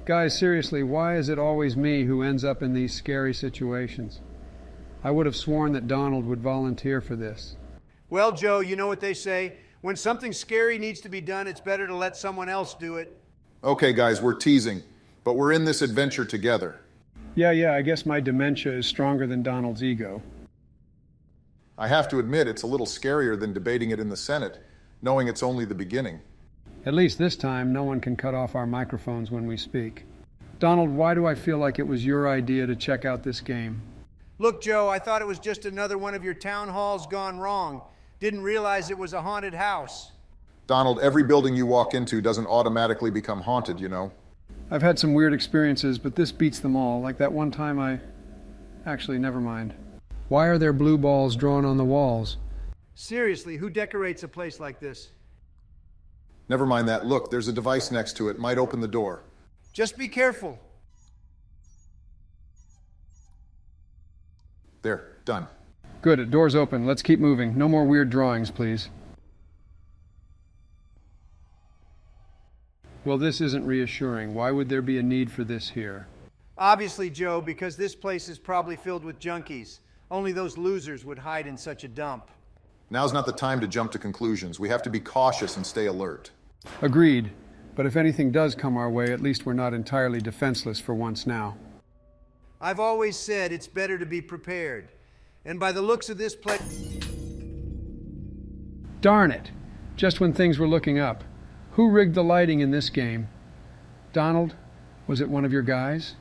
Guys, seriously, why is it always me who ends up in these scary situations? I would have sworn that Donald would volunteer for this. Well, Joe, you know what they say. When something scary needs to be done, it's better to let someone else do it. Okay, guys, we're teasing, but we're in this adventure together. Yeah, I guess my dementia is stronger than Donald's ego. I have to admit, it's a little scarier than debating it in the Senate, knowing it's only the beginning. At least this time, no one can cut off our microphones when we speak. Donald, why do I feel like it was your idea to check out this game? Look, Joe, I thought it was just another one of your town halls gone wrong. Didn't realize it was a haunted house. Donald, every building you walk into doesn't automatically become haunted, you know. I've had some weird experiences, but this beats them all. Like that one time Actually, never mind. Why are there blue balls drawn on the walls? Seriously, who decorates a place like this? Never mind that. Look, there's a device next to it. Might open the door. Just be careful. There, done. Good, door's open. Let's keep moving. No more weird drawings, please. Well, this isn't reassuring. Why would there be a need for this here? Obviously, Joe, because this place is probably filled with junkies. Only those losers would hide in such a dump. Now's not the time to jump to conclusions. We have to be cautious and stay alert. Agreed. But if anything does come our way, at least we're not entirely defenseless for once now. I've always said it's better to be prepared. And by the looks of this place... Darn it! Just when things were looking up. Who rigged the lighting in this game? Donald? Was it one of your guys?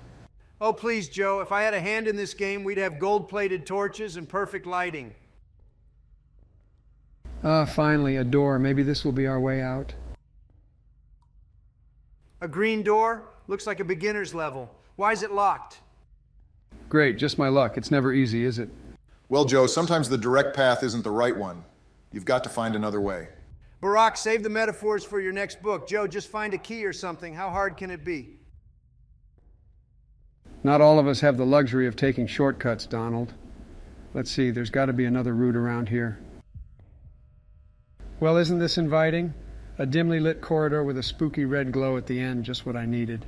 Oh, please, Joe. If I had a hand in this game, we'd have gold-plated torches and perfect lighting. Finally, a door. Maybe this will be our way out. A green door? Looks like a beginner's level. Why is it locked? Great, just my luck. It's never easy, is it? Well, Joe, sometimes the direct path isn't the right one. You've got to find another way. Barack, save the metaphors for your next book. Joe, just find a key or something. How hard can it be? Not all of us have the luxury of taking shortcuts, Donald. Let's see, there's got to be another route around here. Well, isn't this inviting? A dimly lit corridor with a spooky red glow at the end, just what I needed.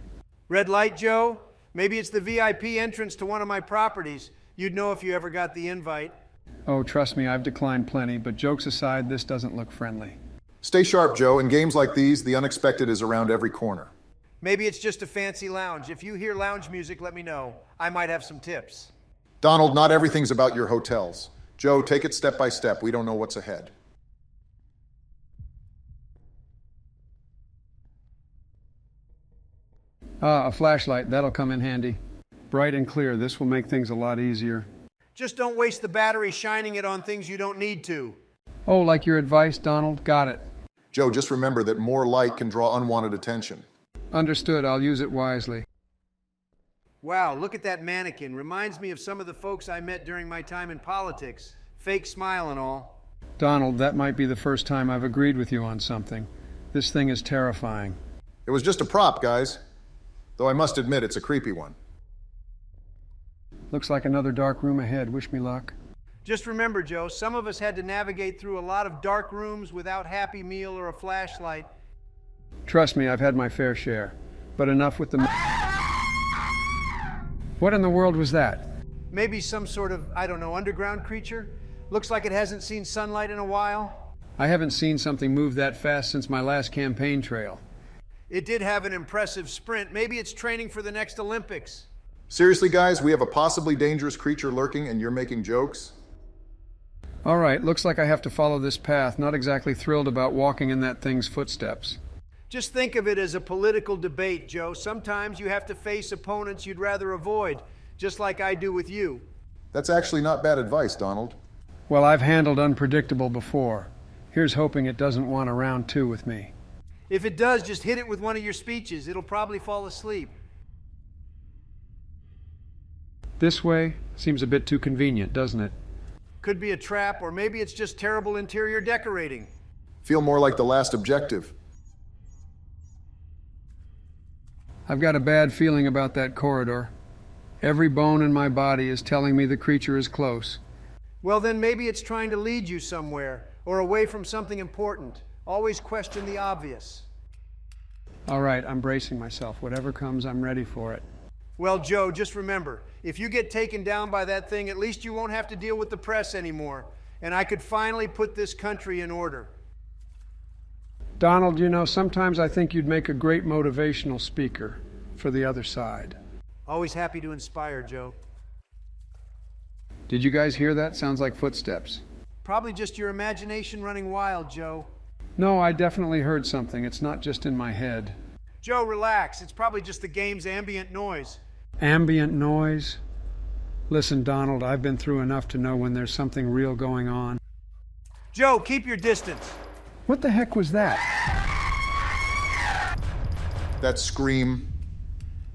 Red light, Joe? Maybe it's the VIP entrance to one of my properties. You'd know if you ever got the invite. Oh, trust me, I've declined plenty, but jokes aside, this doesn't look friendly. Stay sharp, Joe. In games like these, the unexpected is around every corner. Maybe it's just a fancy lounge. If you hear lounge music, let me know. I might have some tips. Donald, not everything's about your hotels. Joe, take it step by step. We don't know what's ahead. A flashlight. That'll come in handy. Bright and clear. This will make things a lot easier. Just don't waste the battery shining it on things you don't need to. Oh, like your advice, Donald? Got it. Joe, just remember that more light can draw unwanted attention. Understood. I'll use it wisely. Wow, look at that mannequin. Reminds me of some of the folks I met during my time in politics. Fake smile and all. Donald, that might be the first time I've agreed with you on something. This thing is terrifying. It was just a prop, guys. Though I must admit, it's a creepy one. Looks like another dark room ahead. Wish me luck. Just remember, Joe, some of us had to navigate through a lot of dark rooms without Happy Meal or a flashlight. Trust me, I've had my fair share. But enough with the... What in the world was that? Maybe some sort of, I don't know, underground creature? Looks like it hasn't seen sunlight in a while. I haven't seen something move that fast since my last campaign trail. It did have an impressive sprint. Maybe it's training for the next Olympics. Seriously, guys, we have a possibly dangerous creature lurking and you're making jokes? All right, looks like I have to follow this path. Not exactly thrilled about walking in that thing's footsteps. Just think of it as a political debate, Joe. Sometimes you have to face opponents you'd rather avoid, just like I do with you. That's actually not bad advice, Donald. Well, I've handled unpredictable before. Here's hoping it doesn't want a round two with me. If it does, just hit it with one of your speeches. It'll probably fall asleep. This way seems a bit too convenient, doesn't it? Could be a trap, or maybe it's just terrible interior decorating. Feel more like the last objective. I've got a bad feeling about that corridor. Every bone in my body is telling me the creature is close. Well, then maybe it's trying to lead you somewhere, or away from something important. Always question the obvious. All right, I'm bracing myself. Whatever comes, I'm ready for it. Well, Joe, just remember, if you get taken down by that thing, at least you won't have to deal with the press anymore. And I could finally put this country in order. Donald, you know, sometimes I think you'd make a great motivational speaker for the other side. Always happy to inspire, Joe. Did you guys hear that? Sounds like footsteps. Probably just your imagination running wild, Joe. No, I definitely heard something. It's not just in my head. Joe, relax. It's probably just the game's ambient noise. Ambient noise? Listen, Donald, I've been through enough to know when there's something real going on. Joe, keep your distance. What the heck was that? That scream,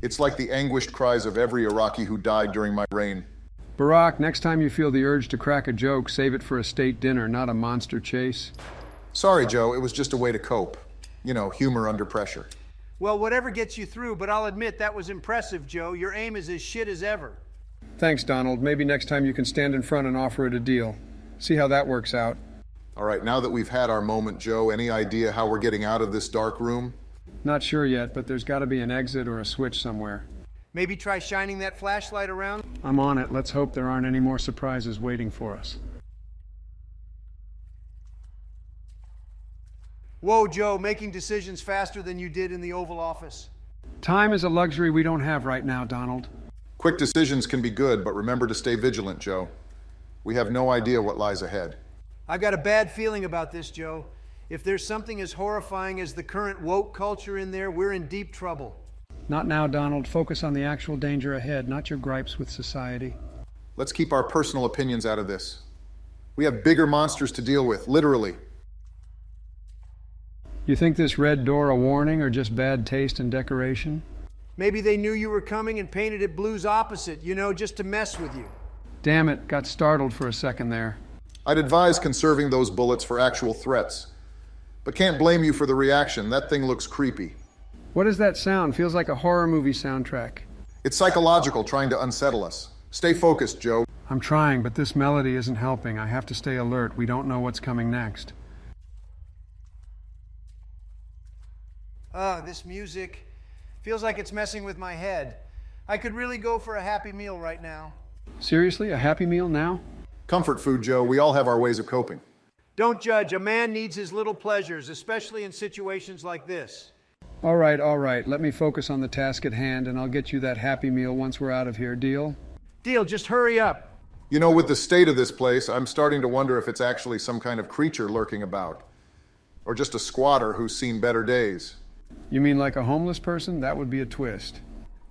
it's like the anguished cries of every Iraqi who died during my reign. Barack, next time you feel the urge to crack a joke, save it for a state dinner, not a monster chase. Sorry, Joe, it was just a way to cope. You know, humor under pressure. Well, whatever gets you through, but I'll admit that was impressive, Joe. Your aim is as shit as ever. Thanks, Donald. Maybe next time you can stand in front and offer it a deal. See how that works out. All right, now that we've had our moment, Joe, any idea how we're getting out of this dark room? Not sure yet, but there's got to be an exit or a switch somewhere. Maybe try shining that flashlight around? I'm on it. Let's hope there aren't any more surprises waiting for us. Whoa, Joe, making decisions faster than you did in the Oval Office. Time is a luxury we don't have right now, Donald. Quick decisions can be good, but remember to stay vigilant, Joe. We have no idea what lies ahead. I've got a bad feeling about this, Joe. If there's something as horrifying as the current woke culture in there, we're in deep trouble. Not now, Donald. Focus on the actual danger ahead, not your gripes with society. Let's keep our personal opinions out of this. We have bigger monsters to deal with, literally. You think this red door a warning or just bad taste and decoration? Maybe they knew you were coming and painted it blues opposite, you know, just to mess with you. Damn it, got startled for a second there. I'd advise conserving those bullets for actual threats. But can't blame you for the reaction. That thing looks creepy. What is that sound? Feels like a horror movie soundtrack. It's psychological, trying to unsettle us. Stay focused, Joe. I'm trying, but this melody isn't helping. I have to stay alert. We don't know what's coming next. This music feels like it's messing with my head. I could really go for a Happy Meal right now. Seriously, a Happy Meal now? Comfort food, Joe. We all have our ways of coping. Don't judge. A man needs his little pleasures, especially in situations like this. All right. Let me focus on the task at hand, and I'll get you that Happy Meal once we're out of here. Deal? Deal, just hurry up. You know, with the state of this place, I'm starting to wonder if it's actually some kind of creature lurking about. Or just a squatter who's seen better days. You mean like a homeless person? That would be a twist.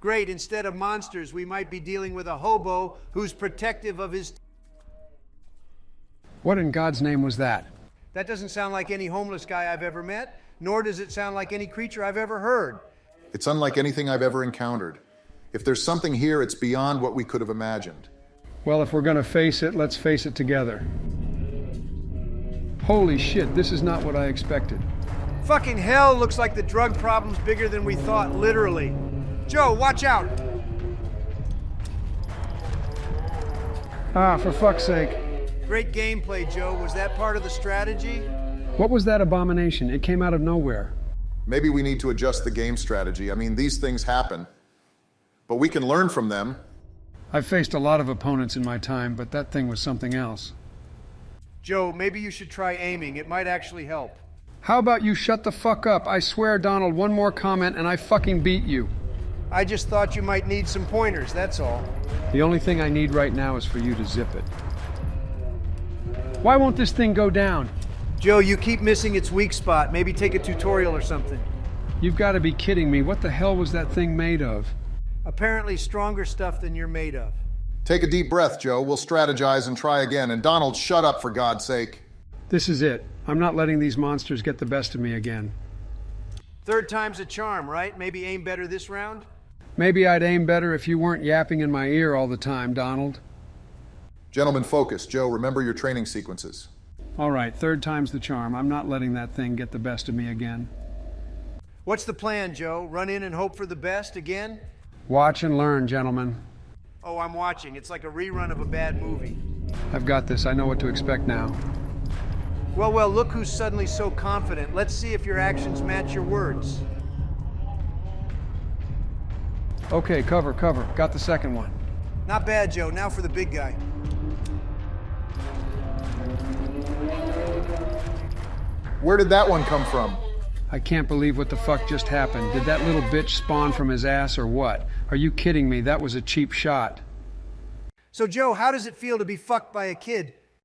Great, instead of monsters, we might be dealing with a hobo who's protective of his... What in God's name was that? That doesn't sound like any homeless guy I've ever met, nor does it sound like any creature I've ever heard. It's unlike anything I've ever encountered. If there's something here, it's beyond what we could have imagined. Well, if we're gonna face it, let's face it together. Holy shit, this is not what I expected. Fucking hell, looks like the drug problem's bigger than we thought, literally. Joe, watch out! Ah, for fuck's sake. Great gameplay, Joe. Was that part of the strategy? What was that abomination? It came out of nowhere. Maybe we need to adjust the game strategy. I mean, these things happen. But we can learn from them. I've faced a lot of opponents in my time, but that thing was something else. Joe, maybe you should try aiming. It might actually help. How about you shut the fuck up? I swear, Donald, one more comment and I fucking beat you. I just thought you might need some pointers, that's all. The only thing I need right now is for you to zip it. Why won't this thing go down? Joe, you keep missing its weak spot. Maybe take a tutorial or something. You've got to be kidding me. What the hell was that thing made of? Apparently stronger stuff than you're made of. Take a deep breath, Joe. We'll strategize and try again. And Donald, shut up for God's sake. This is it. I'm not letting these monsters get the best of me again. Third time's a charm, right? Maybe aim better this round? Maybe I'd aim better if you weren't yapping in my ear all the time, Donald. Gentlemen, focus. Joe, remember your training sequences. All right, third time's the charm. I'm not letting that thing get the best of me again. What's the plan, Joe? Run in and hope for the best again? Watch and learn, gentlemen. Oh, I'm watching. It's like a rerun of a bad movie. I've got this. I know what to expect now. Well, look who's suddenly so confident. Let's see if your actions match your words. Okay, cover, cover. Got the second one. Not bad, Joe. Now for the big guy. Where did that one come from? I can't believe what the fuck just happened. Did that little bitch spawn from his ass or what? Are you kidding me? That was a cheap shot. So, Joe, how does it feel to be fucked by a kid?